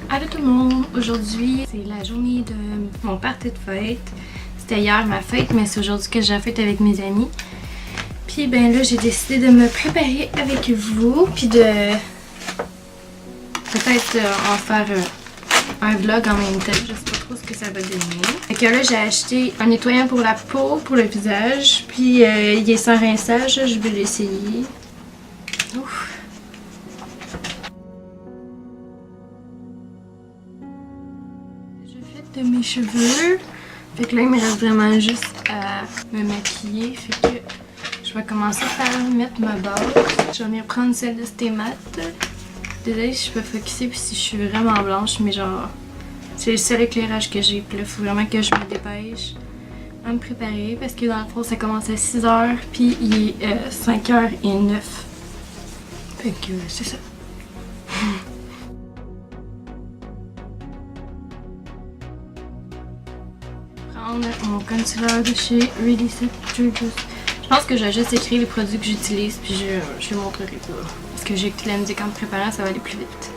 Allô tout le monde! Aujourd'hui, c'est la journée de mon party de fête. C'était hier ma fête, mais c'est aujourd'hui que j'ai la fête avec mes amis. Puis ben là, j'ai décidé de me préparer avec vous, puis de peut-être en faire un vlog en même temps. Je sais pas trop ce que ça va donner. Fait que là, j'ai acheté un nettoyant pour la peau, pour le visage, puis il est sans rinçage, je vais l'essayer. Ouf! De mes cheveux. Fait que là, il me reste vraiment juste à me maquiller. Fait que je vais commencer par mettre ma base. Je vais venir prendre celle de Stémat. Désolée si je peux focuser puis si je suis vraiment blanche, mais genre, c'est le seul éclairage que j'ai. Puis là, il faut vraiment que je me dépêche à me préparer parce que dans le fond, ça commence à 6h puis il est 5h09. Fait que c'est ça. Mon concealer de chez Really Set Juice. Je pense que je vais juste écrire les produits que j'utilise puis je les montrerai pas. Parce que j'ai écouté la musique en me préparant, ça va aller plus vite.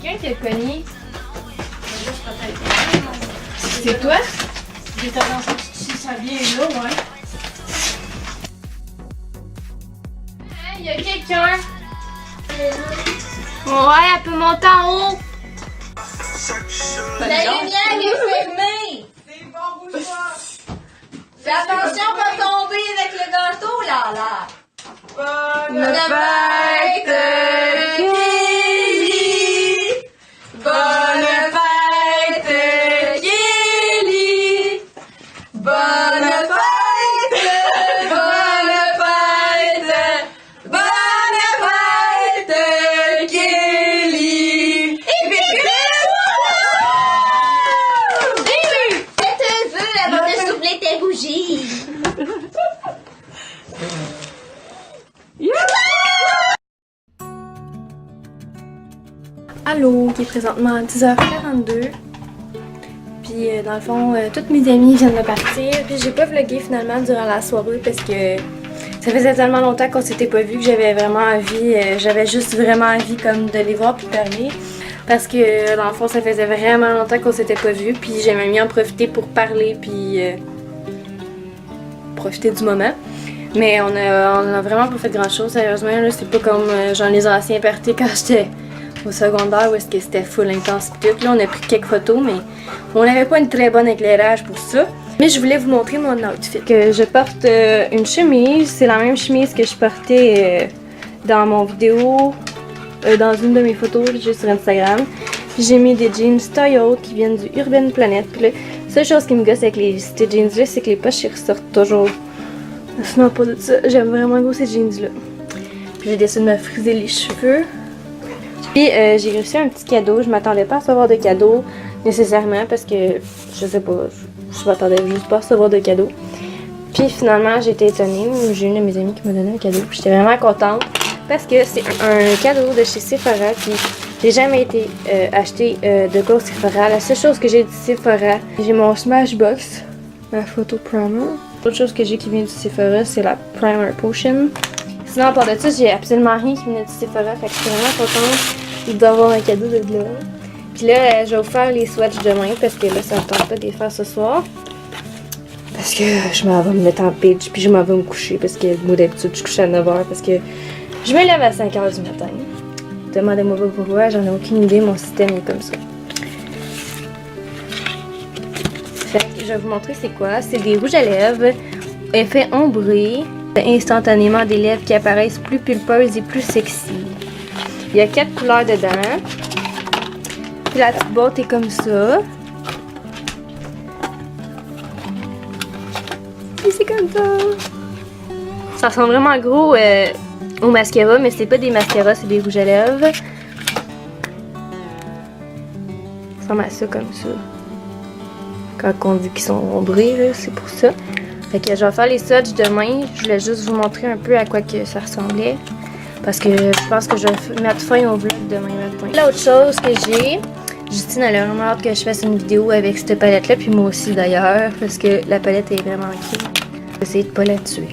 Quelqu'un qui a cogné. C'est toi? J'ai tendance à si ça vient là, ouais. Hey, il y a quelqu'un. Ouais, elle peut monter en haut. La lumière est fermée! C'est bon, bouge-toi! Fais attention pas tomber avec le gâteau, là! Bonne fête, Kelly! Bonne fête, Kelly! Bonne fête! Bonne fête! Bonne fête, Allô, qui est présentement à 10h42. Puis dans le fond, toutes mes amies viennent de partir. Puis j'ai pas vlogué finalement durant la soirée parce que ça faisait tellement longtemps qu'on s'était pas vu que j'avais vraiment envie, j'avais juste vraiment envie comme de les voir puis de parler. Parce que dans le fond, ça faisait vraiment longtemps qu'on s'était pas vu. Puis j'aimais mieux en profiter pour parler puis profiter du moment. Mais on a vraiment pas fait grand chose, sérieusement. Là, c'est pas comme genre les anciens parties quand j'étais au secondaire où est-ce que c'était full intense pis tout. Là, on a pris quelques photos, mais on n'avait pas une très bonne éclairage pour ça. Mais je voulais vous montrer mon outfit. Que je porte une chemise, c'est la même chemise que je portais dans mon vidéo, dans une de mes photos juste sur Instagram. Puis j'ai mis des jeans Toyo qui viennent du Urban Planet. Puis la seule chose qui me gosse avec ces jeans-là, c'est que les poches ils ressortent toujours. Sinon, pas de ça, j'aime vraiment gros ces jeans-là. Puis j'ai décidé de me friser les cheveux. Puis j'ai reçu un petit cadeau. Je m'attendais pas à recevoir de cadeau nécessairement parce que je sais pas, je m'attendais juste pas à recevoir de cadeau. Puis finalement j'ai été étonnée. J'ai une de mes amies qui m'a donné un cadeau. J'étais vraiment contente parce que c'est un cadeau de chez Sephora. Puis j'ai jamais été acheté de quoi au Sephora. La seule chose que j'ai du Sephora, j'ai mon Smashbox, ma photo primer. L'autre chose que j'ai qui vient du Sephora, c'est la Primer Potion. Sinon, à part de ça, j'ai absolument rien qui venait du Sephora. Fait que je suis vraiment contente d'avoir un cadeau de là. Puis là, je vais vous faire les swatchs demain parce que là, ça me tente pas de les faire ce soir. Parce que je m'en vais me mettre en pitch puis je m'en vais me coucher parce que moi d'habitude, je couche à 9h parce que je me lève à 5h du matin. Demandez-moi pas pourquoi, j'en ai aucune idée, mon système est comme ça. Fait que je vais vous montrer c'est quoi. C'est des rouges à lèvres, effet ombré. Instantanément des lèvres qui apparaissent plus pulpeuses et plus sexy. Il y a 4 couleurs dedans. Puis la petite boîte est comme ça. Et c'est comme ça. Ça ressemble vraiment gros au mascara, mais c'est pas des mascaras, c'est des rouges à lèvres. Ça ressemble à ça comme ça. Quand on dit qu'ils sont ombrés, c'est pour ça. Fait que je vais faire les swatchs demain. Je voulais juste vous montrer un peu à quoi que ça ressemblait. Parce que je pense que je vais mettre fin au vlog demain matin. L'autre chose que j'ai, Justine elle a vraiment hâte que je fasse une vidéo avec cette palette là. Puis moi aussi d'ailleurs. Parce que la palette est vraiment cute. Je vais essayer de pas la tuer.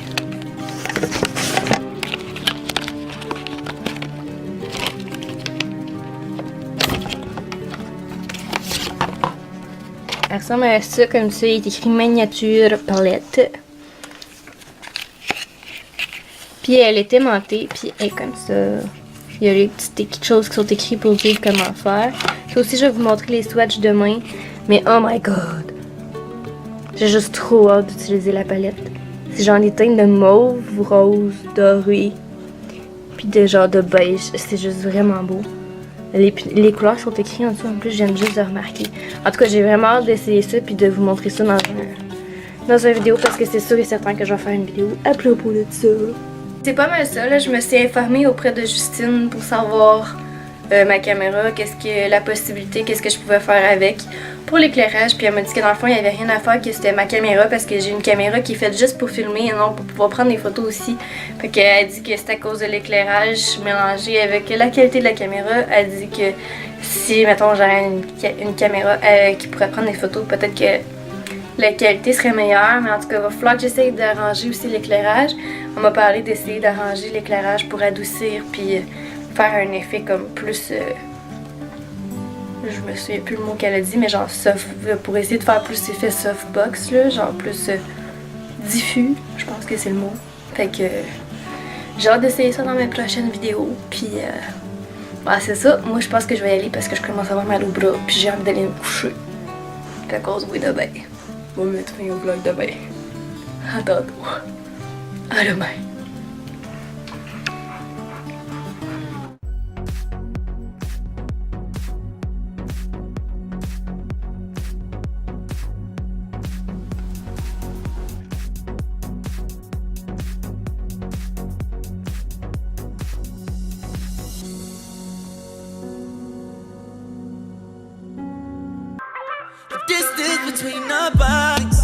Elle ressemble à ça comme ça, il est écrit miniature palette. Puis elle est aimantée, puis elle est comme ça. Il y a les petites choses qui sont écrites pour dire comment faire. Ça aussi, je vais vous montrer les swatchs demain. Mais oh my god! J'ai juste trop hâte d'utiliser la palette. C'est genre des teintes de mauve, rose, doré, puis de genre de beige. C'est juste vraiment beau. Les couleurs sont écrites en dessous, en plus je viens juste de remarquer. En tout cas, j'ai vraiment hâte d'essayer ça puis de vous montrer ça dans une vidéo parce que c'est sûr et certain que je vais faire une vidéo à propos de ça. C'est pas mal ça, là, je me suis informée auprès de Justine pour savoir ma caméra, qu'est-ce que la possibilité, qu'est-ce que je pouvais faire avec pour l'éclairage. Puis elle m'a dit que dans le fond, il n'y avait rien à faire, que c'était ma caméra parce que j'ai une caméra qui est faite juste pour filmer et non pour pouvoir prendre des photos aussi. Fait qu'elle dit que c'est à cause de l'éclairage mélangé avec la qualité de la caméra. Elle dit que si, mettons, j'aurais une caméra qui pourrait prendre des photos, peut-être que la qualité serait meilleure. Mais en tout cas, il va falloir que j'essaye d'arranger aussi l'éclairage. On m'a parlé d'essayer d'arranger l'éclairage pour adoucir puis faire un effet comme plus... je me souviens plus le mot qu'elle a dit, mais genre soft, pour essayer de faire plus effet softbox, là, genre plus diffus, je pense que c'est le mot. Fait que j'ai hâte d'essayer ça dans mes prochaines vidéos, puis bah, c'est ça. Moi je pense que je vais y aller parce que je commence à avoir mal au bras, puis j'ai hâte d'aller me coucher. Fait qu'on se voit demain. On va mettre fin au vlog demain. À tantôt. À demain. Distance between our bodies